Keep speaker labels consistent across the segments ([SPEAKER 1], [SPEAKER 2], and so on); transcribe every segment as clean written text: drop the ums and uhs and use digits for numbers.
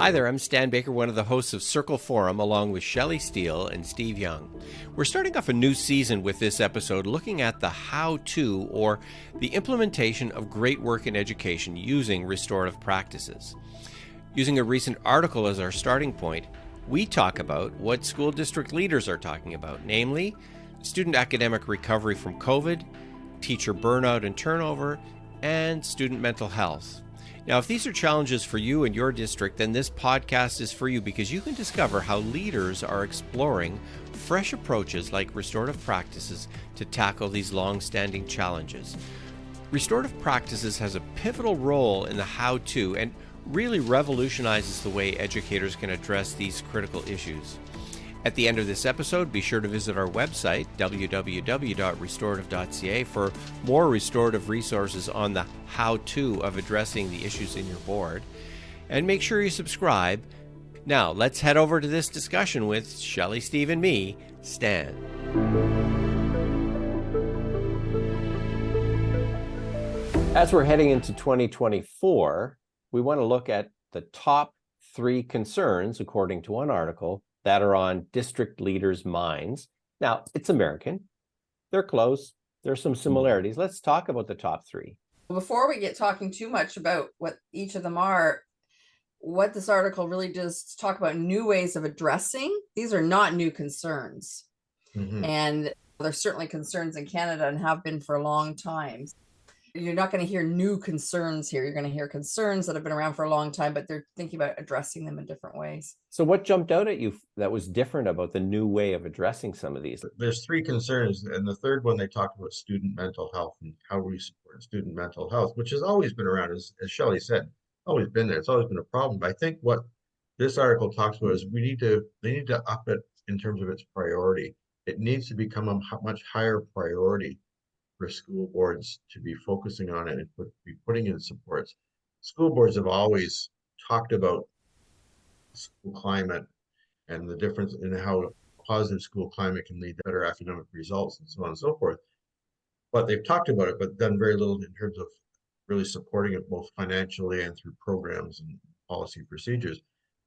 [SPEAKER 1] Hi there, I'm Stan Baker, one of the hosts of Circle Forum, along with Shelley Steele and Steve Young. We're starting off a new season with this episode looking at the how-to, or the implementation of great work in education using restorative practices. Using a recent article as our starting point, we talk about what school district leaders are talking about, namely student academic recovery from COVID, teacher burnout and turnover, and student mental health. Now, if these are challenges for you and your district, then this podcast is for you because you can discover how leaders are exploring fresh approaches like restorative practices to tackle these long-standing challenges. Restorative practices has a pivotal role in the how-to and really revolutionizes the way educators can address these critical issues. At the end of this episode, be sure to visit our website, www.restorative.ca, for more restorative resources on the how-to of addressing the issues in your board. And make sure you subscribe. Now, let's head over to this discussion with Shelley, Steve, and me, Stan. As we're heading into 2024, we want to look at the top 3 concerns, according to one article, that are on district leaders' minds. Now, it's American. They're close. There's some similarities. Let's talk about the top 3.
[SPEAKER 2] Before we get talking too much about what each of them are, what this article really does is talk about new ways of addressing. These are not new concerns. And there's certainly concerns in Canada and have been for a long time. You're not going to hear new concerns here. You're going to hear concerns that have been around for a long time, but they're thinking about addressing them in different ways.
[SPEAKER 1] So what jumped out at you that was different about the new way of addressing some of these?
[SPEAKER 3] There's 3 concerns, and the third one, they talked about student mental health and how we support student mental health, which has always been around, as Shelley said, always been there. It's always been a problem. But I think what this article talks about is they need to up it in terms of its priority. It needs to become a much higher priority for school boards to be focusing on it and be putting in supports. School boards have always talked about school climate and the difference in how positive school climate can lead to better academic results and so on and so forth. But they've talked about it, but done very little in terms of really supporting it both financially and through programs and policy procedures.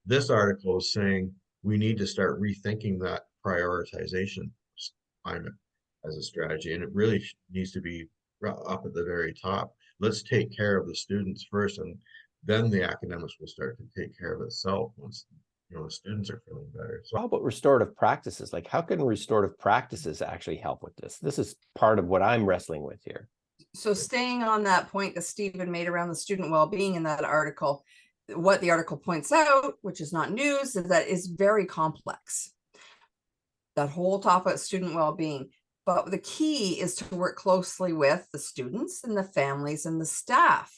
[SPEAKER 3] This article is saying we need to start rethinking that prioritization of climate as a strategy, and it really needs to be up at the very top. Let's take care of the students first, and then the academics will start to take care of itself once the students are feeling better.
[SPEAKER 1] So how about restorative practices? Like, how can restorative practices actually help with this? This is part of what I'm wrestling with here.
[SPEAKER 2] So staying on that point that Stephen made around the student well-being in that article, what the article points out, which is not news, is that it's very complex. That whole topic of student well-being. But the key is to work closely with the students and the families and the staff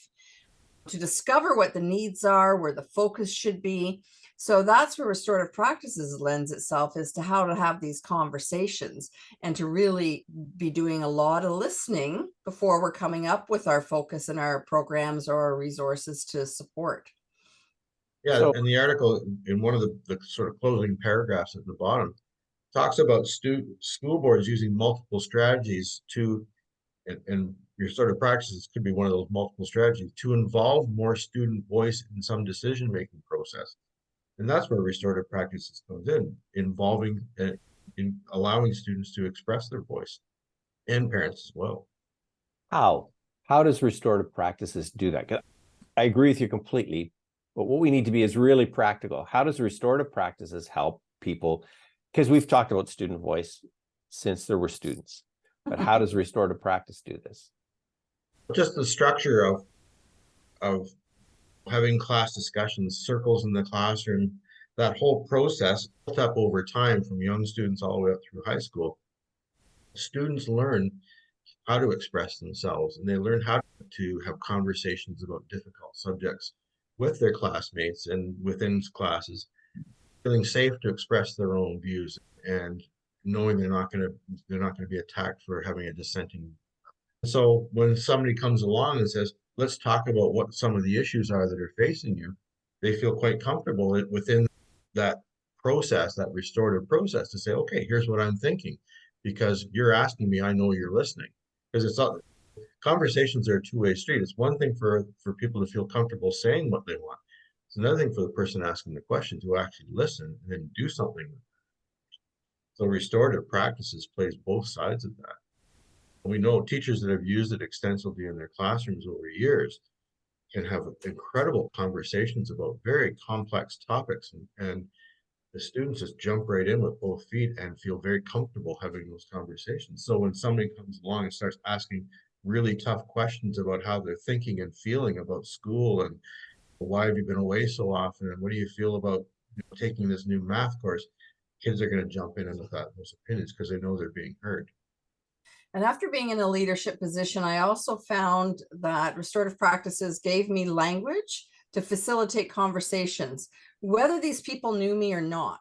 [SPEAKER 2] to discover what the needs are, where the focus should be. So that's where restorative practices lends itself, is to how to have these conversations and to really be doing a lot of listening before we're coming up with our focus and our programs or our resources to support.
[SPEAKER 3] Yeah, and the article, in one of the sort of closing paragraphs at the bottom, talks about school boards using multiple strategies and restorative practices could be one of those multiple strategies to involve more student voice in some decision-making process. And that's where restorative practices comes involving and in allowing students to express their voice, and parents as well.
[SPEAKER 1] How does restorative practices do that? I agree with you completely, but what we need to be is really practical. How does restorative practices help people? Because we've talked about student voice since there were students, but how does restorative practice do this?
[SPEAKER 3] Just the structure of having class discussions, circles in the classroom, that whole process built up over time from young students all the way up through high school. Students learn how to express themselves, and they learn how to have conversations about difficult subjects with their classmates and within classes, feeling safe to express their own views and knowing they're not going to be attacked for having a dissenting. So when somebody comes along and says, let's talk about what some of the issues are that are facing you, they feel quite comfortable within that process, that restorative process, to say, okay, here's what I'm thinking, because you're asking me, I know you're listening. Because it's not, conversations are a two-way street. It's one thing for people to feel comfortable saying what they want. It's another thing for the person asking the question to actually listen and then do something with it. So restorative practices plays both sides of that. We know teachers that have used it extensively in their classrooms over years can have incredible conversations about very complex topics, and the students just jump right in with both feet and feel very comfortable having those conversations. So when somebody comes along and starts asking really tough questions about how they're thinking and feeling about school, and why have you been away so often, and what do you feel about taking this new math course, kids are going to jump in with those opinions because they know they're being heard.
[SPEAKER 2] And after being in a leadership position, I also found that restorative practices gave me language to facilitate conversations, whether these people knew me or not.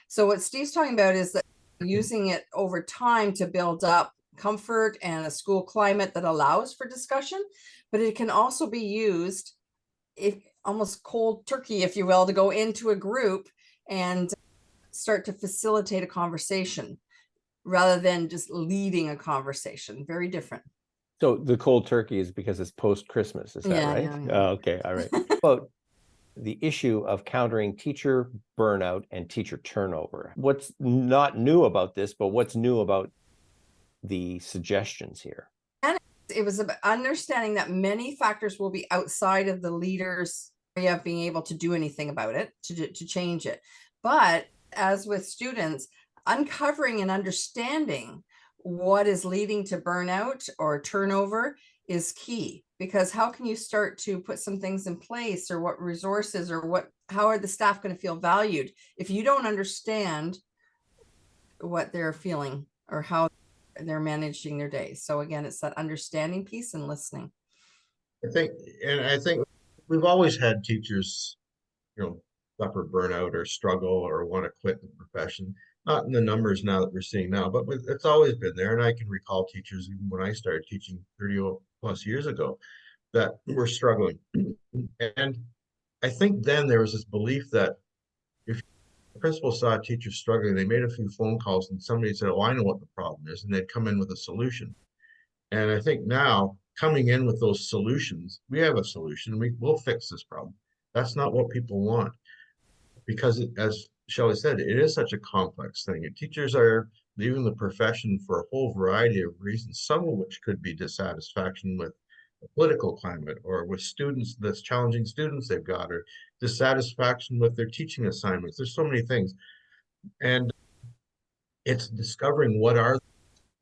[SPEAKER 2] So what Steve's talking about is that using it over time to build up comfort and a school climate that allows for discussion, but it can also be used if almost cold turkey, if you will, to go into a group and start to facilitate a conversation rather than just leading a conversation. Very different.
[SPEAKER 1] So the cold turkey is because it's post-Christmas, is that right?
[SPEAKER 2] Yeah.
[SPEAKER 1] Oh, okay, all right. But the issue of countering teacher burnout and teacher turnover. What's not new about this, but what's new about the suggestions here?
[SPEAKER 2] And it was about understanding that many factors will be outside of the leader's area of being able to do anything about it, to change it. But as with students, uncovering and understanding what is leading to burnout or turnover is key, because how can you start to put some things in place, or what resources, or how are the staff going to feel valued if you don't understand what they're feeling or how they're managing their day? So again, it's that understanding piece and listening.
[SPEAKER 3] I think we've always had teachers, suffer burnout or struggle or want to quit the profession. Not in the numbers now that we're seeing now, but it's always been there. And I can recall teachers, even when I started teaching 30 plus years ago, that were struggling. And I think then there was this belief that if the principal saw a teacher struggling, they made a few phone calls and somebody said, "Oh, I know what the problem is," and they'd come in with a solution. And I think now, coming in with those solutions, we have a solution, we'll fix this problem. That's not what people want, because as Shelley said, it is such a complex thing. And teachers are leaving the profession for a whole variety of reasons, some of which could be dissatisfaction with the political climate, or with students, that's challenging students they've got, or dissatisfaction with their teaching assignments. There's so many things. And it's discovering what are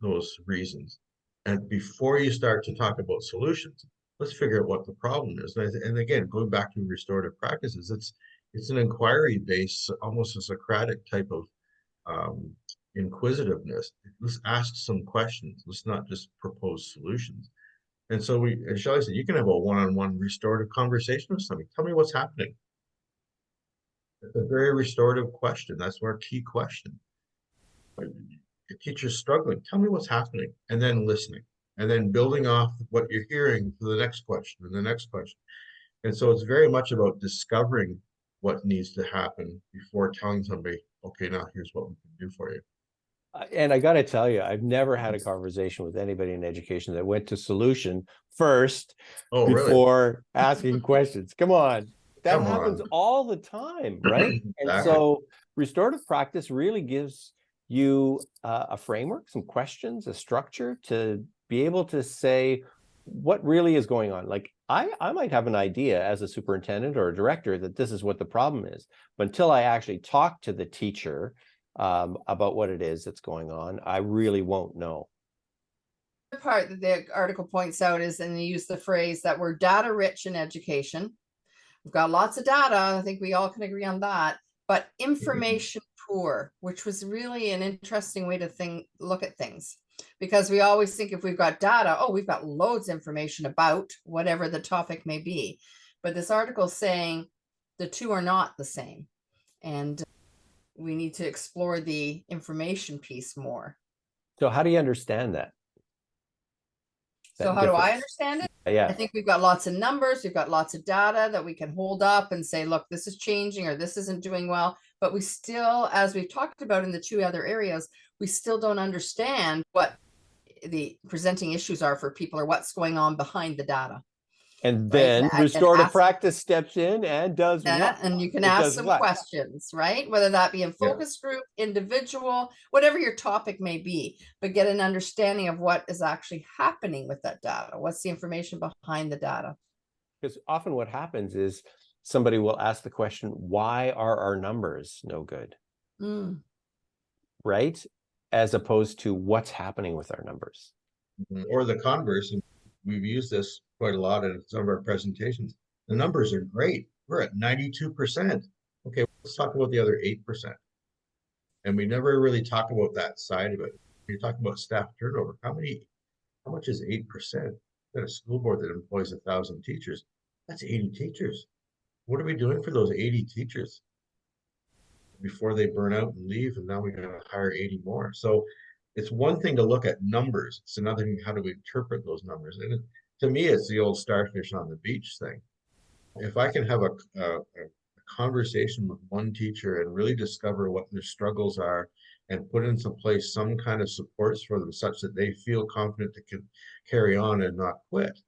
[SPEAKER 3] those reasons. And before you start to talk about solutions, let's figure out what the problem is. And again, going back to restorative practices, it's an inquiry based, almost a Socratic type of inquisitiveness. Let's ask some questions. Let's not just propose solutions. And so as Shelley said, you can have a one-on-one restorative conversation with somebody. Tell me what's happening. It's a very restorative question. That's our key question. The teacher's struggling. Tell me what's happening, and then listening, and then building off what you're hearing to the next question and the next question. And so it's very much about discovering what needs to happen before telling somebody, "Okay, now here's what we can do for you."
[SPEAKER 1] And I got to tell you, I've never had a conversation with anybody in education that went to solution first before asking questions. Come on. That happens all the time, right? And so restorative practice really gives you a framework, some questions, a structure to be able to say what really is going on. Like I might have an idea as a superintendent or a director that this is what the problem is, but until I actually talk to the teacher about what it is that's going on, I really won't know.
[SPEAKER 2] The part that the article points out is, and they use the phrase that we're data rich in education. We've got lots of data. I think we all can agree on that, but information poor, which was really an interesting way to look at things, because we always think if we've got data, oh, we've got loads of information about whatever the topic may be. But this article is saying the two are not the same. And we need to explore the information piece more.
[SPEAKER 1] So how do you understand that?
[SPEAKER 2] So how do I understand it?
[SPEAKER 1] Yeah.
[SPEAKER 2] I think we've got lots of numbers. We've got lots of data that we can hold up and say, look, this is changing or this isn't doing well. But we still, as we've talked about in the two other areas, we still don't understand what the presenting issues are for people or what's going on behind the data.
[SPEAKER 1] And
[SPEAKER 2] right?
[SPEAKER 1] then
[SPEAKER 2] And
[SPEAKER 1] restorative
[SPEAKER 2] ask
[SPEAKER 1] practice steps in and does
[SPEAKER 2] that,
[SPEAKER 1] what?
[SPEAKER 2] and you can
[SPEAKER 1] It
[SPEAKER 2] ask
[SPEAKER 1] does
[SPEAKER 2] some
[SPEAKER 1] what?
[SPEAKER 2] questions, right? Whether that be in
[SPEAKER 3] Yeah.
[SPEAKER 2] focus group, individual, whatever your topic may be, but get an understanding of what is actually happening with that data. What's the information behind the data?
[SPEAKER 1] Because often what happens is somebody will ask the question, why are our numbers no good?
[SPEAKER 2] Mm.
[SPEAKER 1] Right? As opposed to what's happening with our numbers.
[SPEAKER 3] Or the converse, and we've used this quite a lot in some of our presentations. The numbers are great. We're at 92%. Okay, let's talk about the other 8%. And we never really talk about that side of it. When you talk about staff turnover, how much is 8%? At a school board that employs 1,000 teachers, that's 80 teachers. What are we doing for those 80 teachers before they burn out and leave? And now we got to hire 80 more. So it's one thing to look at numbers. It's another thing, how do we interpret those numbers? And to me, it's the old starfish on the beach thing. If I can have a conversation with one teacher and really discover what their struggles are and put into place some kind of supports for them such that they feel confident to carry on and not quit,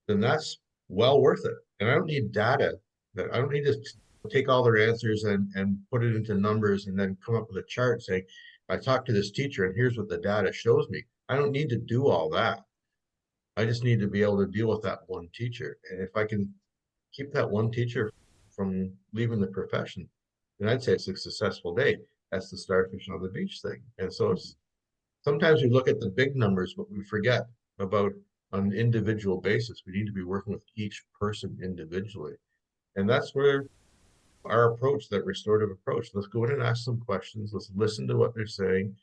[SPEAKER 3] then that's well worth it. And I don't need data. That I don't need to take all their answers and put it into numbers and then come up with a chart saying, I talked to this teacher and here's what the data shows me. I don't need to do all that. I just need to be able to deal with that one teacher. And if I can keep that one teacher from leaving the profession, then I'd say it's a successful day. That's the starfish on the beach thing. And so it's sometimes we look at the big numbers, but we forget about on an individual basis. We need to be working with each person individually. And that's where our approach, that restorative approach, let's go in and ask some questions. Let's listen to what they're saying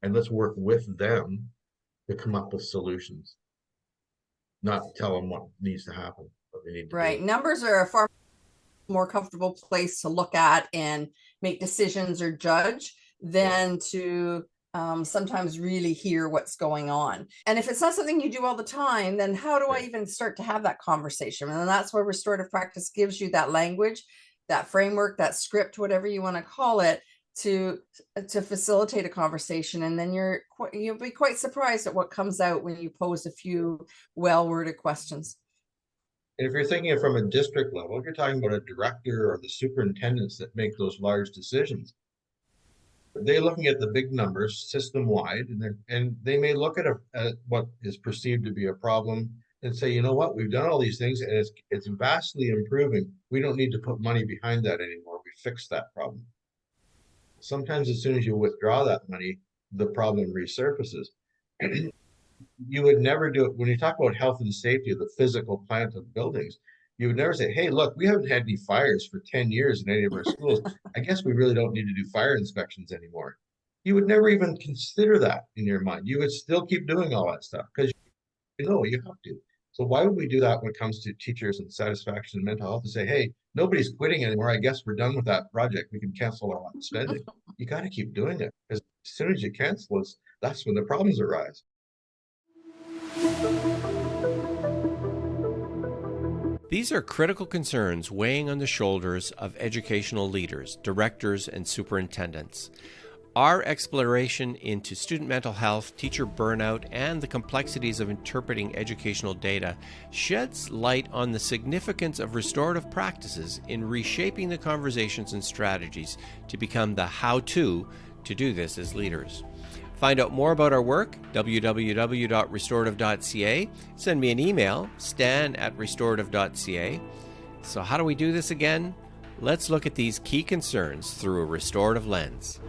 [SPEAKER 3] and let's work with them to come up with solutions, not tell them what needs to happen, what they need to
[SPEAKER 2] Right.
[SPEAKER 3] do.
[SPEAKER 2] Numbers are a far more comfortable place to look at and make decisions or judge than to sometimes really hear what's going on. And if it's not something you do all the time, then how do I even start to have that conversation? And that's where restorative practice gives you that language, that framework, that script, whatever you want to call it, to facilitate a conversation. And then you'll be quite surprised at what comes out when you pose a few well-worded questions.
[SPEAKER 3] And if you're thinking it from a district level, if you're talking about a director or the superintendents that make those large decisions, they're looking at the big numbers system-wide, and they may look at what is perceived to be a problem and say, you know what, we've done all these things and it's vastly improving. We don't need to put money behind that anymore. We fixed that problem. Sometimes as soon as you withdraw that money, the problem resurfaces. You would never do it when you talk about health and safety of the physical plant of buildings. You would never say, hey, look, we haven't had any fires for 10 years in any of our schools. I guess we really don't need to do fire inspections anymore. You would never even consider that in your mind. You would still keep doing all that stuff because you know you have to. So why would we do that when it comes to teachers and satisfaction and mental health, to say, hey, nobody's quitting anymore. I guess we're done with that project. We can cancel all that spending. You got to keep doing it because as soon as you cancel it, that's when the problems arise.
[SPEAKER 1] These are critical concerns weighing on the shoulders of educational leaders, directors, and superintendents. Our exploration into student mental health, teacher burnout, and the complexities of interpreting educational data sheds light on the significance of restorative practices in reshaping the conversations and strategies to become the how-to to do this as leaders. Find out more about our work, www.restorative.ca. Send me an email, stan@restorative.ca. So how do we do this again? Let's look at these key concerns through a restorative lens.